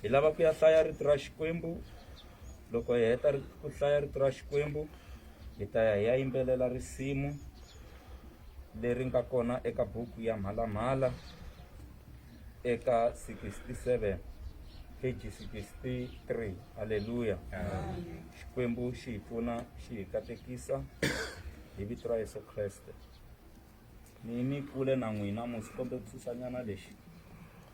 hi lava ku ya hlaya rito ra Xikwembu. Loko hi heta ku hlaya rito ra Xikwembu, hi ta ya hi ya yimbelela risimu leri nga kona eka buku ya Mhalamhala eka 67 page 63. Haleluya. Xikwembu xi hi pfuna xi hi katekisa hi vito ra Yesu Kreste. Ni kule na n'wina musi kombe ku susanyana lexi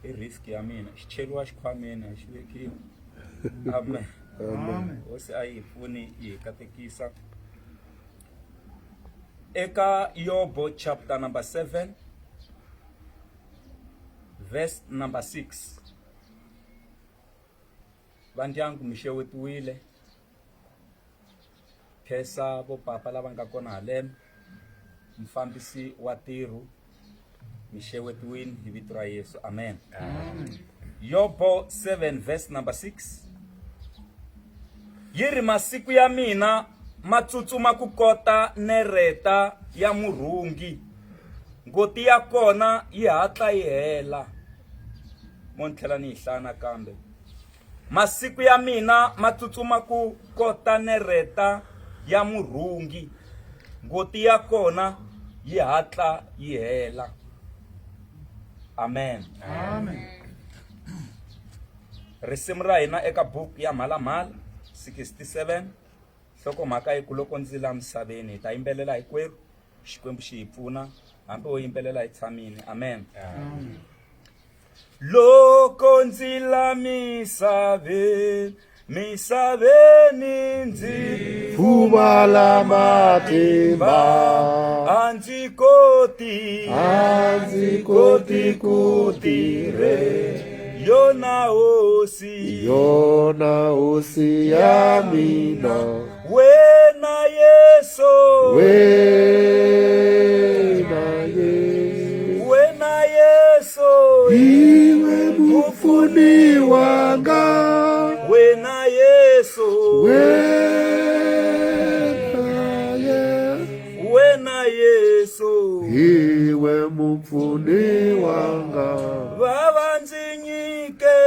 i risk ya mina xi cheriwa xikhwameni a xi vekiwi. Amen. Hosi a yi pfuni hi katekisa eka Yobo chapter number 7 verse number 6. Vandyangu mi xewetiwile, khesa vo papa lava nga kona haleno, mfambisi wa tirhu mi xewetiwile hi vito ra Yesu. Amen. Yobo 7 verse number 6. Yiri masiku ya mina matsutsuma ku kota nereta ya murhungi, ngoti ya kona yi hatla yi hela. Monthlela ni hlana kambe. Masiku ya mina matsutsuma ku kota nereta ya murhungi, ngoti ya kona yi hatla yi hela. Amen. Amen. Risimu ra hina eka buku ya Mhalamhala 67. Hloko mhaka yi ku loko ndzi la misaveni hi ta yimbelela hinkwerhu, Xikwembu xi hi pfuna hambi wo yimbelela hi tshamini. Amen. Loko ndzi la misaveni, misaveni ndzi Pfumala matimba, a ndzi koti ku tirhe. yona hosi, Yona hosi ya mina, wena Yesu, wena Yesu, iwe mufuni wanga, wena Yesu, wena Yesu, iwe mufuni wanga, baba nzinyike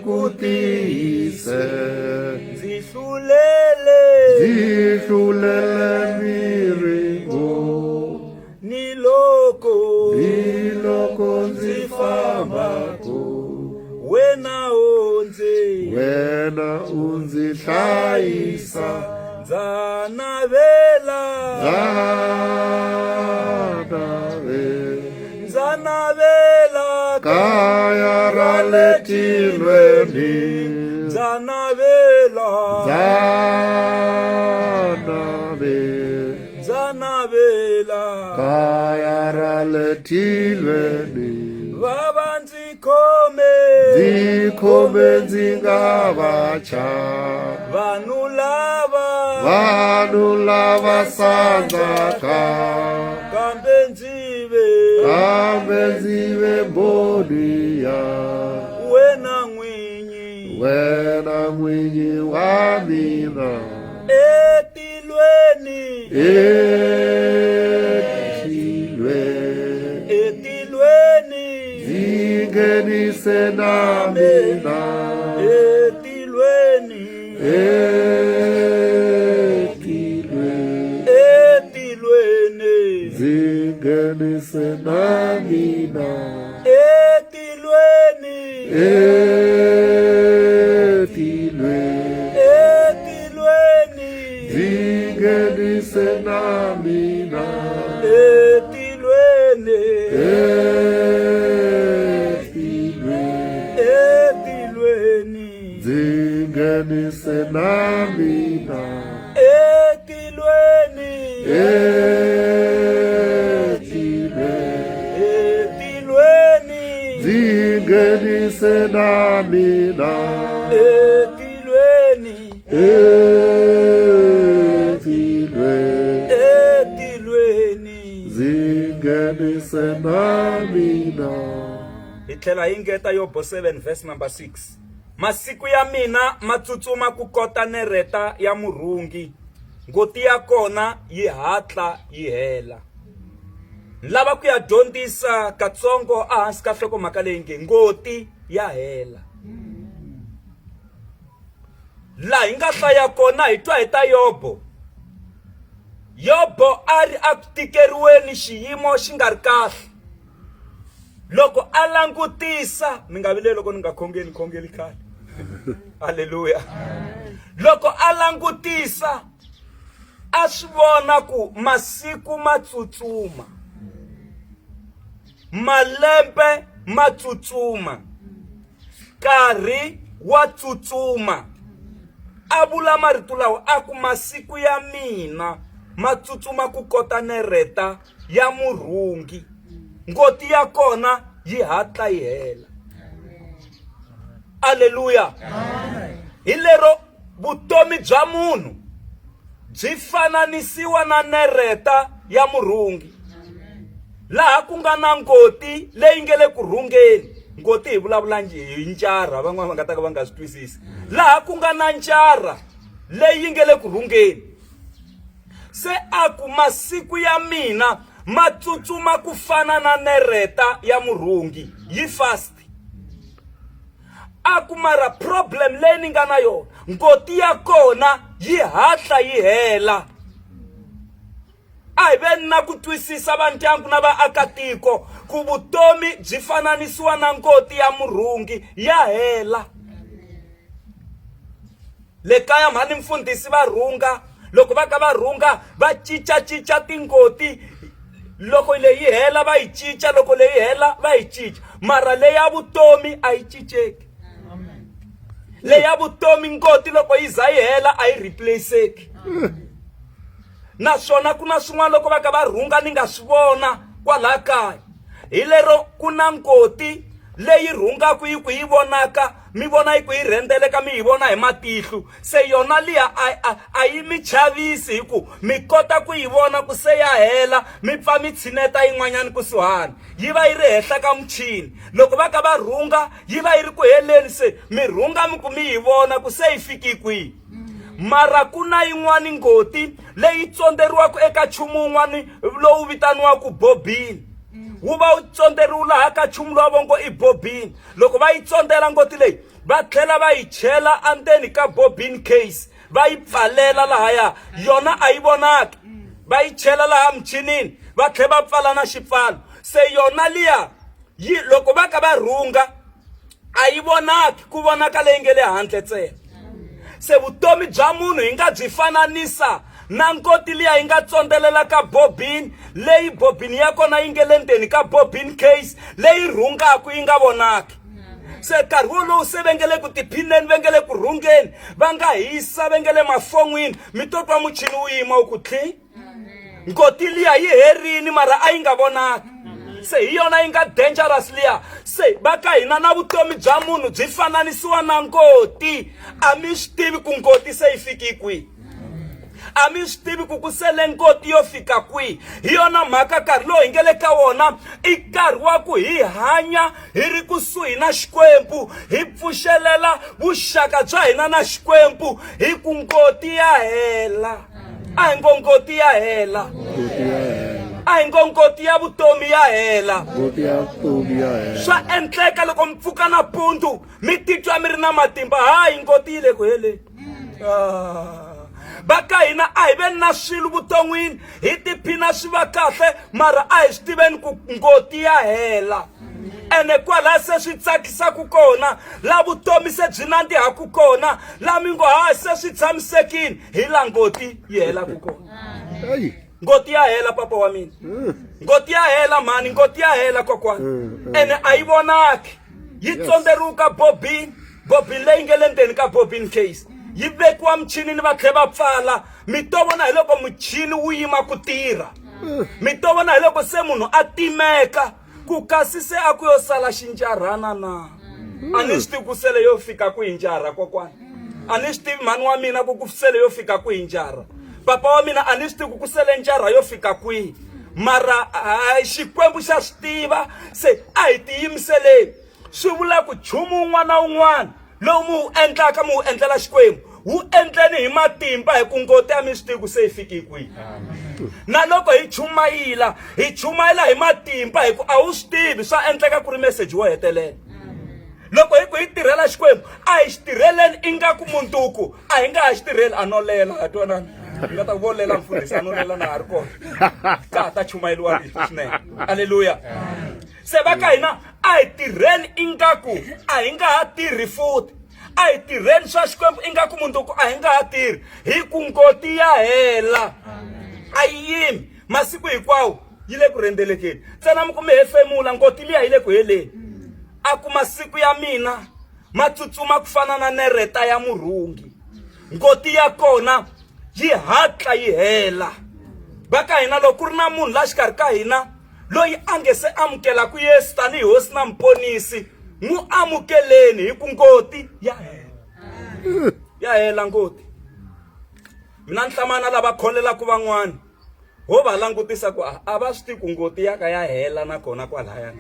kutise, zihlulele miringo, niloko nzifambako, wena onze, wena unzihlayisa, nzanavela kaya ra le tilweni, nzanavela kaya ra le tilweni, baba nzikhome ndzi nga vacha, vanhu lava sandzaka, kambe ndzive mboni ya wena mwinyi wa mina, etilweni zingenise na mina, etilweni zingenise na mina, etilweni zingenise na mina, etilweni zingenise na mina, etilweni zingenise na mina, etilweni zingenise na mina. Hi tlhela hi ngeta Yobo 7 verse number 6. Masiku ya mina matsutsuma ku kota nereta ya murhungi, ngoti ya kona yi hatla yi hela. Lava ku ya dyondzisa katsongo a hansi ka nhlokomhaka leyi nge ngoti ya hela. La hi nga hlaya kona hi twa hi ta Yobo. Yobo a ri aku tikeriweni xiyimo xi nga ri kahle. Loko a langutisa, mi nga vileli loko ni nga khongeli khale. Haleluya. Loko a langutisa, a swi vona ku masiku ma tsutsuma, malembe ma tsutsuma, nkarhi wa tsutsuma. A vula marito lawa a ku masiku ya mina ma tsutsuma ku kota nereta ya murhungi, ngoti ya kona yi hatla yi hela. Haleluya. Hi lero vutomi bya munhu byi fananisiwa na nereta ya murhungi. Laha ku nga na ngoti leyi nge le ku rhungeni. Ngoti hi vulavula hi njara, van'wana va nga ta ka va nga swi twisisi. Laha ku nga na njara leyi nge le ku rhungeni. Se a ku masiku ya mina ma tsutsuma ku fana na nereta ya murhungi, yi fast. A ku mara problem leyi ni nga na yona, ngoti ya kona yi hatla yi hela. A hi veni na ku twisisa vandyangu na vaakatiko ku vutomi byi fananisiwa na ngoti ya murhungi, ya hela. Le kaya mhani mfundhisi va rhunga, loko va ka va rhunga va cinca tingoti. Loko leyi hela va yi cinca, loko leyi hela va yi cinca. Mara leyi ya vutomi a yi cinceki. Leyi ya vutomi ngoti loko yi za yi hela a yi replaceki. Naswona ku na swin'wana loko va ka va rhunga ni nga swi vona kwalaha kaya. Hi lero ku na ngoti leyi rhungaku yi ku yi vonaka, mi vona yi ku yi rhendzeleka, mi yi vona hi matihlo. Se yona liya a yi mi chavisi hi ku mi kota ku yi vona ku se ya hela, mi pfa mi tshineta yin'wanyana kusuhani. Yi va yi ri henhla ka muchini. Loko va ka va rhunga yi va yi ri ku heleni, se mi rhunga mi ku mi yi vona ku se yi fiki kwihi. Mara ku na yin'wani ngoti leyi tsonderiwaka eka nchumu wun'wani lowu vitaniwaka bobini. Wu va wu tsonderiwa laha ka nchumu lowu va ngo i bobini. Loko va yi tsondela ngoti leyi, va tlhela va yi chela andzeni ka bobine case, va yi pfalela lahaya, yona a yi vonaki. Va yi chela laha michinini, va tlhela va pfala na xipfalo. Se yona liya loko va ka va rhunga a yi vonaki, ku vonaka leyi nge le handle ntsena. Se vutomi bya munhu hi nga byi fananisa na ngoti liya yi nga tsondelela ka bobini, leyi bobini ya kona yi nge le ndzeni ka bobine case, leyi rhungaku yi nga vonaki. Se nkarhi wolowo se va nge le ku tiphineni, va nge le ku rhungeni, va nga hisa, va nge le mafon'wini, mi to twa muchini wu yima wu ku thli. Ngoti liya yi herini mara a yi nga vonaki. Se hi yona yi nga dangerous liya. Se va ka hina na vutomi bya munhu byi fananisiwa na ngoti. A mi swi tivi ku ngoti se yi fiki kwihi. A mi swi tivi ku sele ngoti yo fika kwihi. Hi yona mhaka nkarhi lowu hi nge le ka wona i nkarhi wa ku hi hanya hi ri kusuhi na Xikwembu, hi pfuxelela vuxaka bya hina na Xikwembu, hi ku ngoti ya hela. A hi ngo ngoti ya hela. A hi ngo ngoti ya vutomi ya hela. Swa endleka loko mi pfuka nampundzu mi titwa mi ri na matimba, hayi ngoti yi le ku heleni. Va ka hina a hi veni na swilo vuton'wini, hi tiphina swi va kahle, mara a hi swi tiveni ku ngoti ya hela. Ene kwalaha se swi tsakisaku kona, la vutomi se byi nandzihaku kona, la mi ngo hayi se swi tshamisekile, hi la ngoti yi helaku kona. Ngoti ya hela papa wa mina. Ngoti ya hela mani, ngoti ya hela kokwana. Ene a yi vonaki. Yi tsonderiwa ka bobini leyi nge le ndzeni ka bobine case. Yi vekiwa michinini va tlhela va pfala. Mi to vona hi loko muchini wu yima ku tirha. Mi to vona hi loko se munhu a timeka ku kasi se a ku yo sala xinjarhana na. A ni swi tivi ku sele yo fika kwihi njara kokwana. A ni swi tivi mhani wa mina ku sele yo fika kwihi njara. Papa wa mina a ni swi tivi ku sele njara yo fika kwihi. Mara Xikwembu xa swi tiva, se a hi tiyimiseleni. Swi vula ku nchumu wun'wana na wun'wana lowu mu wu endlaka mu wu endlela Xikwembu, wu endleni hi matimba, hi ku ngoti a mi swi tivi ku se yi fiki kwihi. Na loko hi chumayela hi matimba, hi ku a wu swi tivi swa endleka ku ri message wo hetelela. Loko hi tirhela Xikwembu a hi xitirheleni ingaku munduku a hi nga ha xitirheli a no lela a twanana hi nga ta volela mfundhisi a no lela na ha ri kona ka ta chumayeliwa rito swinene haleluya se va ka hina a hi tirheni ingaku a hi nga ha tirhi futhi a hi tirheni swa Xikwembu ingaku munduku a hi nga ha tirhi hi ku ngoti ya hela a yi yimi masiku hinkwawo yi le ku rhendzelekeni ntsena mi ku mi hefemula ngoti liya yi le ku heleni a ku masiku ya mina ma tsutsuma ku fana na nereta ya murhungi ngoti ya kona yi hatla yi hela va ka hina loko ku ri na munhu la xikarhi ka hina loyi a nge se amukelaku Yesu tanihi hosi na muponisi n'wi amukeleni hi ku ngoti ya hela ngoti mina ni hlamana lava kholelaku van'wana ho va langutisa ku a va swi tiku ngoti ya ka ya hela na kona kwalaya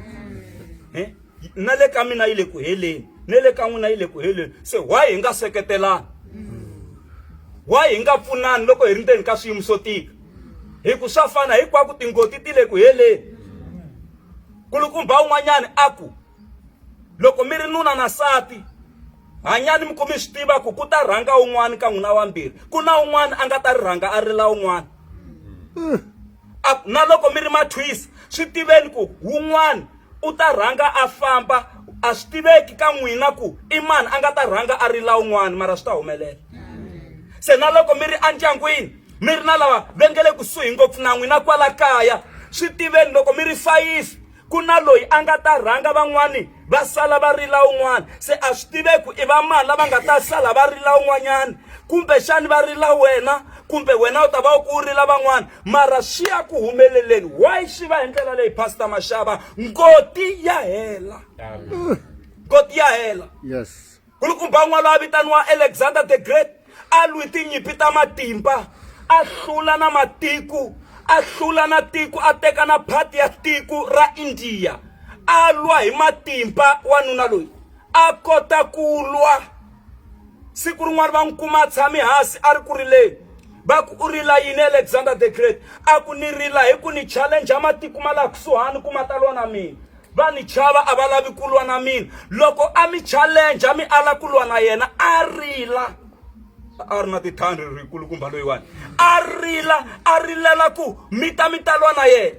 na le ka mina yi le ku heleni ne le ka n'wina yi le ku heleni se why hi nga seketelani why hi nga pfunani loko hi ri ndzeni ka swiyimo swo tika hi ku swa fana hinkwako tingoti ti le ku heleni kulukumba un'wanyani aku loko mi ri nuna na nsati hanyani mi ku mi swi tiva ku ta rhanga un'wana ka n'wina wambirhi ku na un'wana a nga ta ri rhanga a rila un'wana na loko mi ri mathwisi swi tiveni ku wun'wana u ta rhanga a famba a swi tiveki ka n'wina ku i mani a nga ta rhanga a rila un'wana mara swi ta humelela se na loko mi ri andyangwini mi ri na lava va nge le kusuhi ngopfu na n'wina kwala kaya swi tiveni loko mi ri 5 ku na loyi a nga ta rhanga van'wani va sala va rila un'wana se a swi tiveki i va mani lava nga ta sala va rila un'wanyani kumbe xani va rila wena kumbe wena u ta va ku rila van'wana mara swi ya ku humeleleni why swi va hi ndlela leyi Pastor Mashava ngoti ya hela ngoti ya hela Yes. kulukumba n'wana loyi a vitaniwa Alexander the Great a lwi tinyimpi ta matimba a hlula na matiko a hlula na tiko a teka na phati ya tiko ra India a lwa hi matimba wanuna loyi a kota ku lwa siku rin'wana va n'wi kuma tshami hansi a ri ku rileni va ku u rila yini Alexander the Great a ku ni rila hi ku ni challenge matiko ma la kusuhani ku ma ta lwa na mina va ni chava a va lavi ku lwa na mina loko a mi challenge mi ala ku lwa na yena a rila a ri na tithandi rikulukumba loyiwani a rilela ku mi ta lwa na yena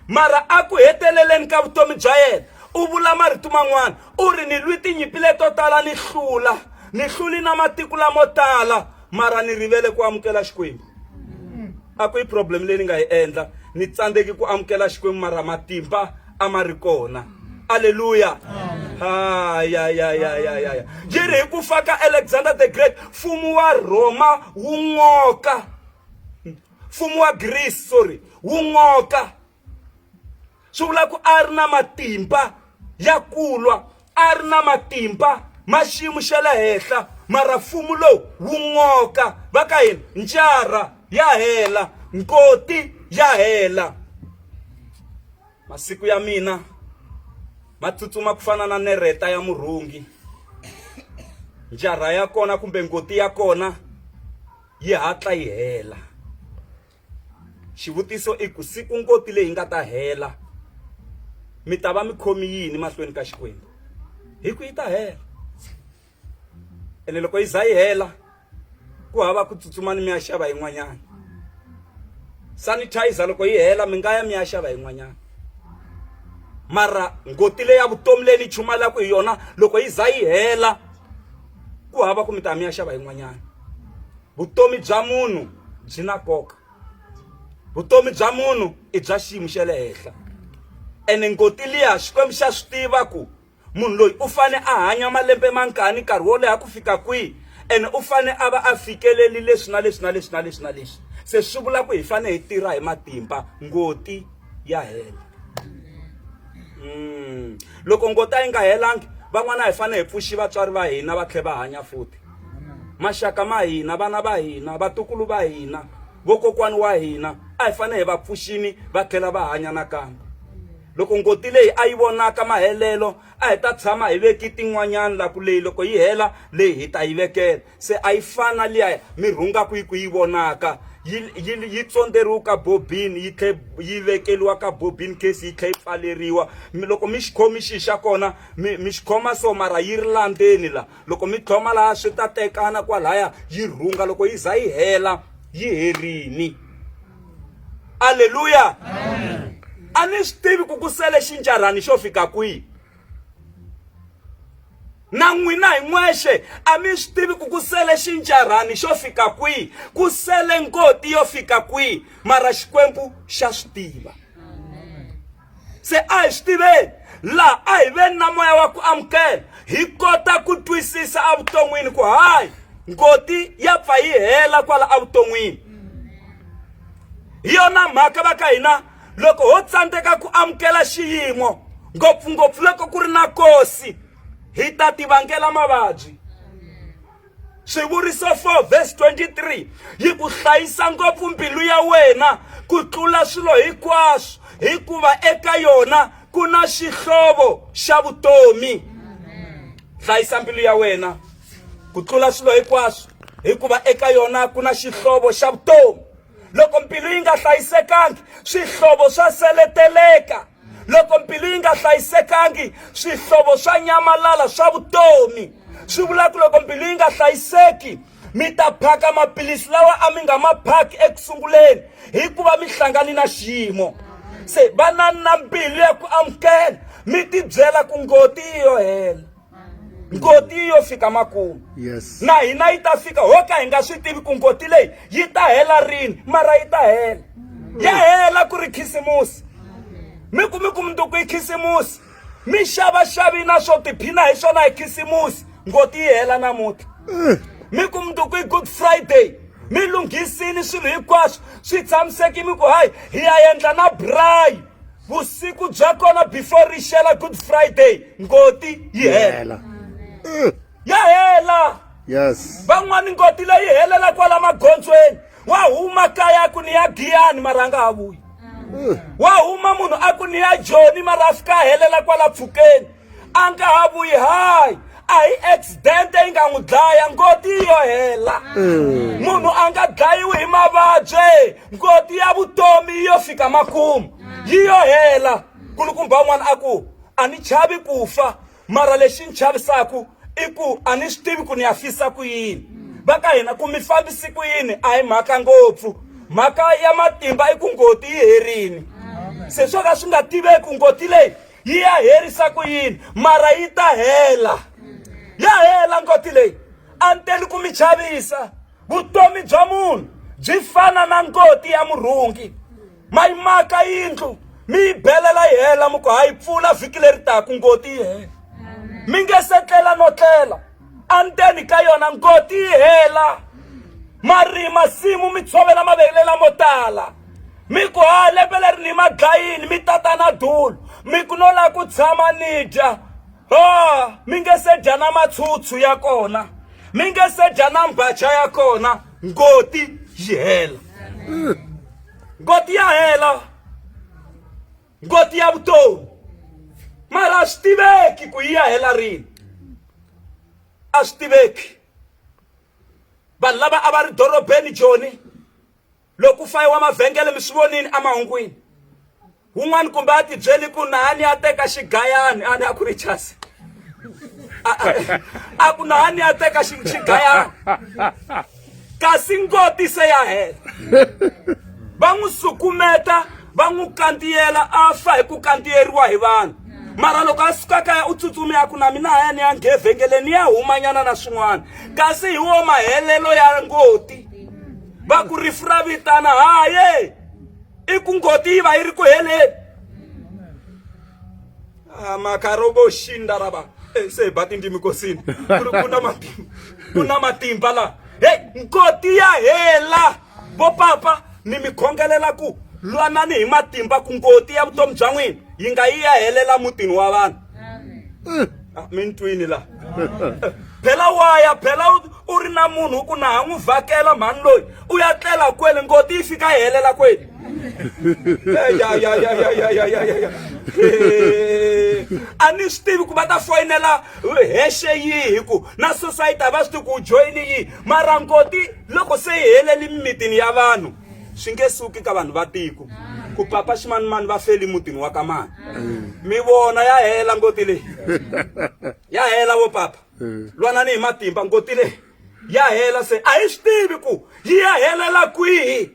mara a ku heteleleni ka vutomi bya yena u vula marito man'wana u ri ni lwi tinyimpi leto tala ni hluli na matiko lamo tala mara ni rivele ku amukela Xikwembu a ku i problem leyi ni nga yi endla ni tsandzeki ku amukela Xikwembu mara matimba a ma ri kona haleluya ya jiri hi ku faka Alexander the Great mfumo wa Roma wu ngoka mfumo wa Greece wu ngoka swi vula ku a ri na matimba ya kulwa a ri na matimba ma xiyimo xa le henhla mara mfumo lowu wu ngoka va ka hina njara ya hela ngoti ya hela masiku ya mina ma tsutsuma ku fana na nereta ya murhungi njara ya kona kumbe ngoti ya kona yi hatla yi hela xivutiso i ku siku ngoti leyi nga ta hela mi ta va mi khomi yini mahlweni ka Xikwembu hi ku yi ta hela ene loko yi za yi hela ku hava ku tsutsuma ni mi ya xava yin'wanyana sanitizer loko yi hela mi nga ya mi ya xava yin'wanyana mara ngoti leyi ya vutomi leyi ni chumalaka hi yona loko yi za yi hela ku hava ku mi ta mi ya xava yin'wanyana vutomi bya munhu byi na nkoka vutomi bya munhu i bya xiyimo xa le henhla ene ngoti liya Xikwembu xa swi tiva ku munhu loyi u fane a hanya malembe mangani nkarhi wo leha ku fika kwihi ene u fane a va a fikeleli leswi na leswi se swi vula ku hi fane hi tirha hi matimba ngoti ya hela loko ngoti yi nga helangi van'wana hi fane hi pfuxi vatswari va hina va tlhela va hanya futhi maxaka ma hina vana va hina vatukulu va hina vokokwani wa hina a hi fane hi va pfuxini va tlhela va hanya nakambe loko ngoti leyi a yi vonaka mahelelo a hi ta tshama hi veki tin'wanyana la ku leyi loko yi hela leyi hi ta yi vekela se a yi fana liya mi rhunga ku yi vonaka yi tsonderiwa ka bobini yi vekeliwa ka bobini case yi tlhe yi pfaleriwa loko mi xikhomi xixa kona mi xikhoma so mara yi ri landzeni la loko mi tlhoma laha swi ta tekana kwalaya yi rhunga loko yi za yi hela yi herini. Haleluya. A ni swi tivi ku sele xinjarhani xo fika kwihi na n'wina hi n'wexe a mi swi tivi ku sele xinjarhani xo fika kwihi ku sele ngoti yo fika kwihi mara Xikwembu xa swi tiva. Se a hi swi tiveni laha a hi veni na moya wa ku amukela hi kota ku twisisa evuton'wini ku hayi ngoti ya pfa yi hela kwala evuton'wini. Hi yona mhaka va ka hina loko ho tsandzeka ku amukela xiyimo ngopfungopfu loko ku ri na nkosi hi ta tivangela mavabyi. Swivuriso 4 verse 23 yi ku hlayisa ngopfu mbilu ya wena ku tlula swilo hinkwaswo hikuva eka yona ku na xihlovo xa vutomi. Hlayisa mbilu ya wena ku tlula swilo hinkwaswo hikuva eka yona ku na xihlovo xa vutomi. Loko mbilu yi nga hlayisekangi swihlovo swa seleteleka. Loko mbilu yi nga hlayisekangi swihlovo swa nyamalala swa vutomi. Swi vula ku loko mbilu yi nga hlayiseki mi ta phaka maphilisi lawa a mi nga ma phaki ekusunguleni hikuva mi hlangani na xiyimo. Se vana na mbilu ya ku amukela mi ti byela ku ngoti yo hela ngoti yo fika makumu. Yes. Na hina yi ta fika ho ka hi nga swi tivi ku ngoti leyi yi ta hela rini mara yi ta hela. Ya hela ku ri khisimusi. Mi ku mundzuku hi khisimusi mi xava na swo tiphina hi swona hi khisimusi ngoti yi hela namuntlha. Mi ku mundzuku hi Good Friday mi lunghisini swilo hinkwaswo swi tshamiseki mi ku hayi hi ya endla na braai vusiku bya kona before ri xela Good Friday ngoti yi hela. Ya hela. Yes. Van'wani ngoti leyi helela kwala magondzweni wa huma kaya ku ni ya Giyani mara nga ha vuyi. Wa huma munhu a ku ni ya Joni mara fika helela kwala Pfukeni a nga ha vuyi. Hayi a hi accident yi nga n'wi dlaya ngoti yo hela. Munhu a nga dlayiwi hi mavabyi ngoti ya vutomi yo fika makumu yi yo hela. Kulukumba un'wana a ku a ni chavi kufa mara lexi ni chavisaku i ku a ni swi tivi ku ni ya fisa ku yini. Va ka hina ku mi fambisi ku yini a hi mhaka ngopfu mhaka ya matimba i ku ngoti yi herini. Se swo ka swi nga tiveki ngoti leyi yi ya herisa ku yini mara yi ta hela. Ya hela ngoti leyi a ni teli ku mi chavisa. Vutomi bya munhu byi fana na ngoti ya murhungi. Ma yi maka yindlu mi yi belela yi hela mi ku hayi pfula vhiki leri taka ngoti yi hela. Mi nge se tlela no tlela anteni ka yona ngoti yi hela. Marima simu mi tshovela mavelela mo tala mi ku ha lembeleri ni madlayini mi tata na dulu mi ku no la ku tshama ni dya. Mi nge se dya na matshutsu ya kona mi nge se dya na mbacha ya kona ngoti yi hela. Ngoti ya hela ngoti ya vutomi mara a swi tiveki ku yi ya hela rini. A swi tiveki. Vanhu lava a va ri dorobeni Joni loko fayiwa mavhengele mi swi vonini emahungwini. Wun'wani kumbe a ti byeli ku nahani ya teka xigayani a ni a ku ri chasi a ku nahani ya teka xigayani kasi ngoti se ya hela. Va n'wi sukumeta va n'wi kantiyela a fa hi ku kantiyeriwa hi vanhu mara loko a suka kaya u tsutsumi ya ku na mina haya ni ya nghe vhengeleni ya humanyana na swin'wana kasi hi wo mahelelo ya ngoti. Va ku rifu ra vitana haye i ku ngoti yi va yi ri ku heleni. Makarobo shinda raba se bati ndimi kosini kuna matimba la. Hey ngoti ya hela bo papa ni mi khongelela ku lwanani hi matimba ku ngoti ya vutomi bya n'wina yi nga yi ya helela mutini wa vanhu. Mi ntwini la phela waya phela u ri na munhu ku na ha n'wi vhakela mhani loyi u ya tlela kwele ngoti yi fika yi helela kwele. ani stivi ku bata foinela heshe yiku na society va swi ku join yi mara ngoti loko se heleli mitini ya vanhu swi suki ka vanhu va tiko ku papa ximanimani va feli mutini wa ka mani mi vona ya hela ngoti leyi ya hela vo papa lwanani hi matimba ngoti leyi ya hela se a hi swi tivi ku yi ya helela kwihi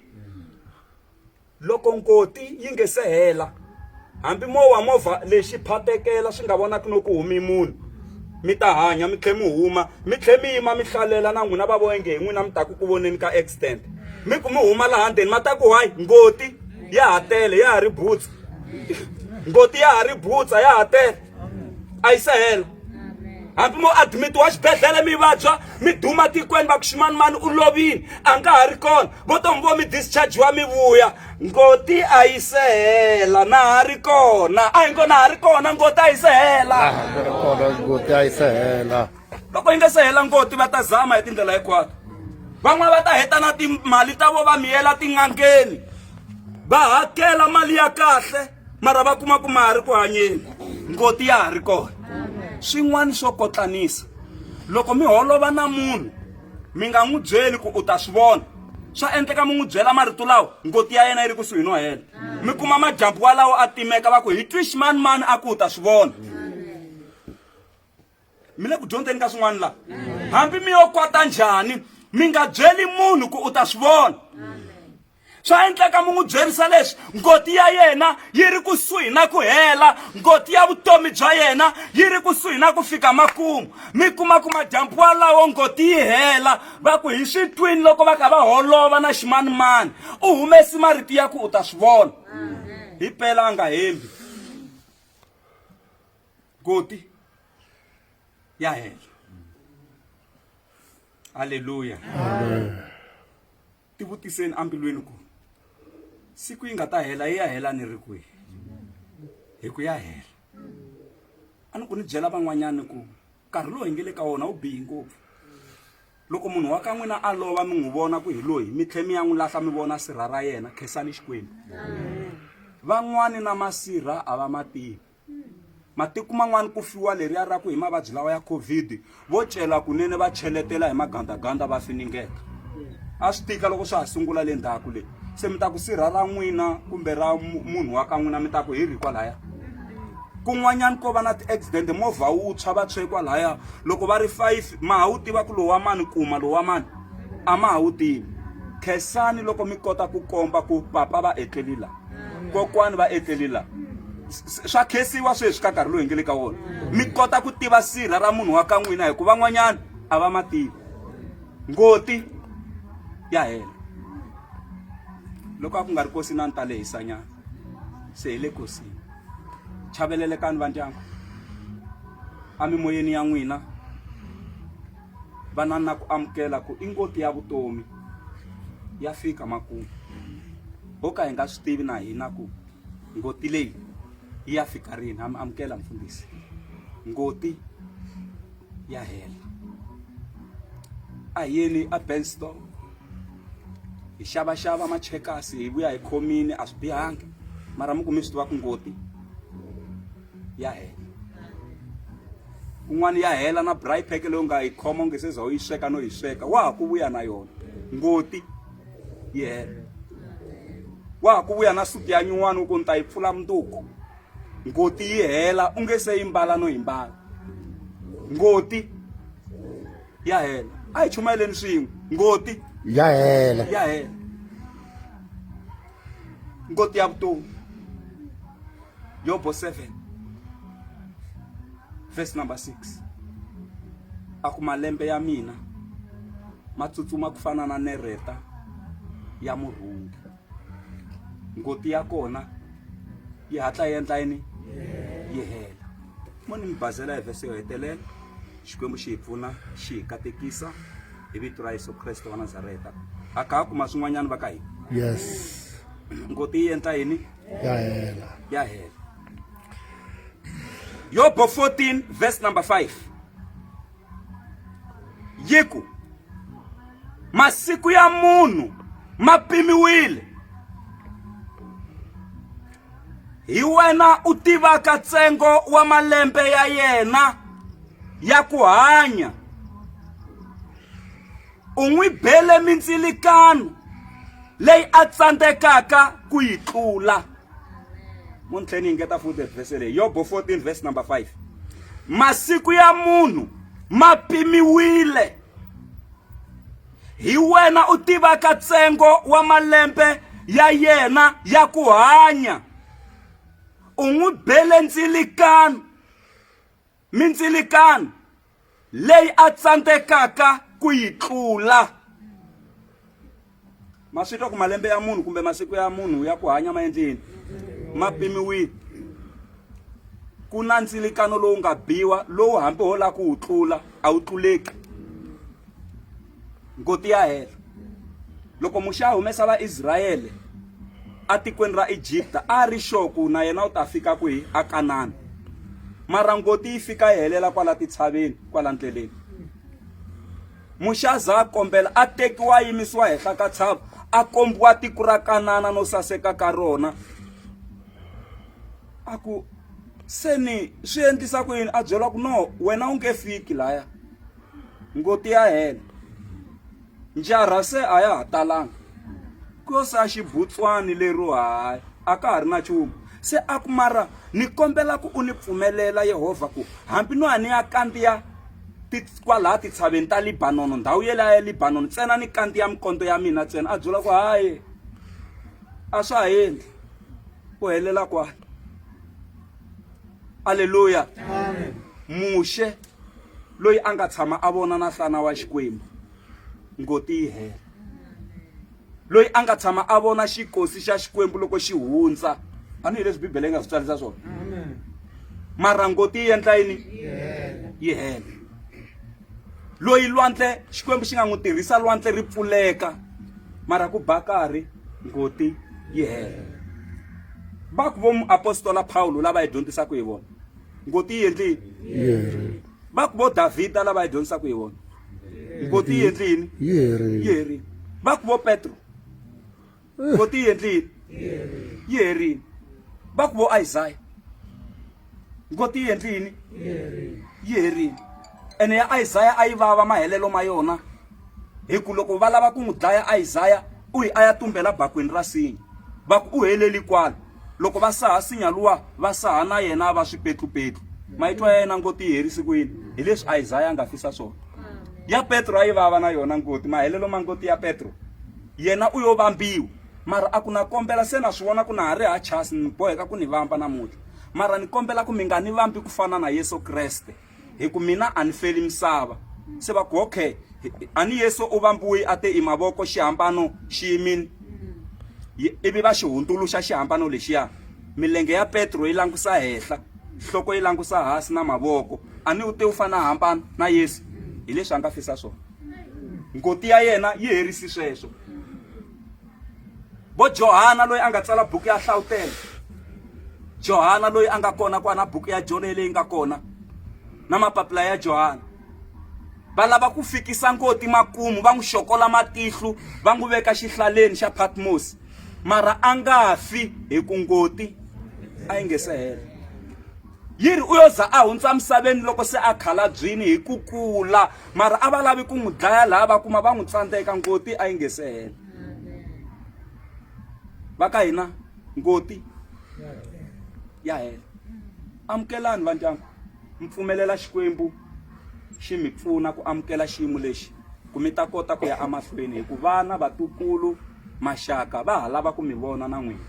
loko ngoti yi nge se hela hambi movha lexi phatekela swi nga vonaki no ku humi munhu mi ta hanya mi tlhe mi huma mi tlhe mi yima mi hlalela na n'wina va voyenge hi n'wina mi ta ku voneni ka accident mi ku mi huma laha handeni ma ta ku hayi ngoti ya ha tele ya ha ri butsa ngoti ya ha ri butsa ya ha tele a yi se hela hambi mo admit wa xibedhlele mi vabya mi duma tikweni va ku ximanimani u lovile a nga ha ri kona vo to mi vo mi discharge wa mi vuya ngoti a yi se hela na ha ri kona a hi ngo na ha ri kona ngoti a yi se hela ngoti a yi se hela loko yi nga se hela ngoti va ta zama hi tindlela hinkwato van'wana va ta heta na timali ta vo va miyela tin'angeni va hakela mali ya kahle mara va kuma ku ma ha ri ku hanyeni ngoti ya ha ri kona swin'wana swo kotlanisa loko mi holova na munhu mi nga n'wi byeli ku u ta swi vona swa endleka mi n'wi byela marito lawa ngoti ya yena yi ri kusuhi no hela mi kuma majambu walawo a timeka va ku hi twi ximanimani a ku u ta swi vona mi le ku dyondzeni ka swin'wana laha hambi mi yo kwata njhani mi nga byeli munhu ku u ta swi vona swa endleka mi n'wi byerisa leswi ngoti ya yena yi ri kusuhi na ku hela ngoti ya vutomi bya yena yi ri kusuhi na ku fika makumu mi kuma ku majambu walawo ngoti yi hela va ku hi swi twini loko va kha va holova na ximanimani u humesi marito ya ku u ta swi vona hi pela a nga hembi ngoti ya hela haleluya tivutiseni ambilweni ku siku yi nga ta hela yi ya hela ni ri kwihi hi ku ya hela a ni ku ni byela van'wanyani ku nkarhi lowu hi nge le ka wona wu bihi ngopfu loko munhu wa ka n'wina a lova mi n'wi vona ku hi loyi mi tlhe mi ya n'wi lahla mi vona sirha ra yena khensani xikwembu van'wani na masirha a va ma tivi matiko man'wani ku fiwa leriya ra ku hi mavabyi lawa ya covid vo cela kunene va cheletela hi magandaganda va finingeta a swi tika loko swa ha sungula le ndzhaku leyi se mi ta ku sirha ra n'wina kumbe ra munhu wa ka n'wina mi ta ku hi ri kwalaya kun'wanyani ko va na ti-accident movha wu tshwa va tshwe kwalaya loko va ri 5 ma ha wu tiva ku lowu wa mani kuma lowu wa mani a ma ha wu tivi khensani loko mi kota ku komba ku papa va etleli la kokwani va etleli la swa khesiwa sweswi ka nkarhi lowu hi nge le ka wona mi kota ku tiva sirha ra munhu wa ka n'wina hikuva van'wanyani a va ma tivi ngoti ya hela loko a ku nga ri kosi na ni ta lehisanyana se hi le kosini chavelelekani va ndyangu a mimoyeni ya n'wina vanani na ku amukela ku i ngoti ya vutomi ya fika makumu ho ka hi nga swi tivi na hina ku ngoti leyi yi ya fika rini amukela mfundhisi ngoti ya hela a hi yeni a Benstore hi xavaxava machekasi hi vuya hi khomini a swi bihangi mara mi ku mi swi tiva ku ngoti ya hela kun'wana ya hela na braai pack leyi u nga yi khoma u nge se za u yi sweka no yi sweka wa ha ku vuya na yona ngoti yi hela wa ha ku vuya na suti ya nyuwani u ku ni ta yi pfula mundzuku ngoti yi hela u nge se yi mbala no yi mbala ngoti ya hela a hi chumayeleni swin'we ngoti ya hela ya hela ngoti ya vutomi Yobo 7 verse number 6 aku malembe ya mina matsutsuma ku fana na nereta ya murhungi ngoti ya kona yi hatla yi endla yini yi hela moni mi bazela hi verse yo hetelela xikwembu xi hi pfuna xi hi katekisa hi vito ra Yesu Kreste wa Nazareta aka ha kuma swin'wanyana va ka hina yes ngoti yi endla yini ya hela ya hela Yobo 14 verse number 5 yiku masiku ya munhu ma pimiwile hi wena u tivaka ntsengo wa malembe ya yena ya ku hanya. U n'wi bele mintsilikano leyi a tsandzekaka ku yi tlula. Muntlheni hi ngeta futhi verse leyi, Yobo 14 verse number 5. Masiku ya munhu ma pimiwile, hi wena u tivaka ntsengo wa malembe ya yena ya ku hanya. U n'wi bele mintsilikano leyi a tsandzekaka ku yi tlula. Ma swi twa ku malembe ya munhu kumbe masiku ya munhu ya ku hanya ma endleni ma pimiwile. Ku na ntsilikano lowu nga biwa lowu hambi ho la ku wu tlula a wu tluleki. Ngoti ya hela. Loko Musa humesa va Israyele a tikweni ra Egypta a ri xoku na yena u ta fika kwihi a Kanani. Mara ngoti yi fika yi helela kwala titshaveni kwala ndleleni. Musa za kombela a tekiwa yimisiwa hehla ka tshava a kombiwa tiko ra Kanana no saseka ka rona. Aku seni swi endlisa ku yini? A byela ku no wena u nge fiki laya. Ngoti ya hela. Njara se a ya ha talanga. Ko sa xibutswani lero hayi a ka ha ri na nchumu. Se a ku mara ni kombela ku u ni pfumelela Yehovha ku hambi no ani ya kandziya kwala titshaveni ta Libanon, ndhawu yela ya Libanon, ntsena ni kandziya mikondo ya mina ntsena. A byela ku hayi a swa ha endli ku helela kwala. Haleluya. Amen. Mushe loyi anga tshama a vona na nhlana wa Xikwembu, ngoti yi hela. Loyi anga tshama a vona xikosi xa Xikwembu loko xi hundza, a ni hi leswi Bibele yi nga swi tsarisa swona. Amen. Mara ngoti yi endla yini? Yi hela. Loyi lwandle Xikwembu xi nga n'wi tirhisa lwandle ri pfuleka, mara ku ba nkarhi ngoti yi hela. Va ku vo apostola Paulo lava hi dyondzisaka hi vona, ngoti yi endlini? Va ku vo Davida lava hi dyondzisaka hi vona, ngoti yi endlini? Yi herini. Va ku vo Petro, ngoti yi endlini? Yi herini. Va ku vo Isaiah, ngoti yi endlini? Yi herini. Ene ya Isaiah a yi vava mahelelo ma yona, hi ku loko va lava ku n'wi dlaya Isaiah u hi a ya tumbela bakweni ra sinya. Va ku u heleli kwala. Loko va saha sinya luwa va saha na yena va swipetlupetlu. Mayitwa ya yena ngoti yi herisi kwini? Hi leswi Isaiah nga fisa swona. Ya Petro a yi vava na yona ngoti, mahelelo ma ngoti ya Petro yena u yo vambiwa. Mara a ku na kombela se na swivona ku na ha ri ha chasi ni boheka ku ni vamba namuntlha. Mara ni kombela ku mi nga ni vambi ku fana na Yesu Kreste, hi ku mina a ni feli misava. Se va ku okay, ani Yesu u vambiwe a te i mavoko xihambano xi yimini. Ivi va xi hundzuluxa xihambano lexiya. Milenge ya Petro yi langusa hehla, nhloko yi langusa hansi na mavoko. Ani u te u fana hambana na Yesu. Hi leswi a nga fisa swona. Ngoti ya yena yi herisi sweswo. Bo Johana loyi a nga tsala buku ya Hlawutele, Johana loyi a nga kona kwa na buku ya Jona leyi nga kona na mapapila ya Johana, va lava ku fikisa ngoti makumu, va n'wi xokola matihlu, va n'wi veka xihlaleni xa Patmos. Mara a nga fi hi ku ngoti a yi nge se hela. Yiri u yo za a hundza misaveni loko se a khalabyini hi ku kula, mara a va lavi ku n'wi dlaya laha va kuma va n'wi tsandzeka, ngoti a yi nge se hela. Va ka hina ngoti ya hela. Amukelani va ndyangu, mpfumelela Xikwembu xi mi pfuna ku amukela xiyimo lexi ku mi ta kota ku ya amahlweni, hi ku vana vatukulu maxaka va ha lava ku mi vona na n'wina.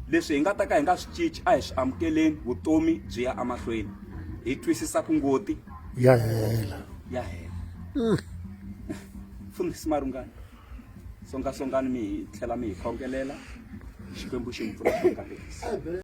Leswi hi nga ta ka hi nga swi cinci a hi swi amukeleni, vutomi byi ya amahlweni hi twisisa ku ngoti ya hela. Fundisi Marungani, songasongani mi tlhela mi hi khongelela, Xikwembu xi mi pfuna.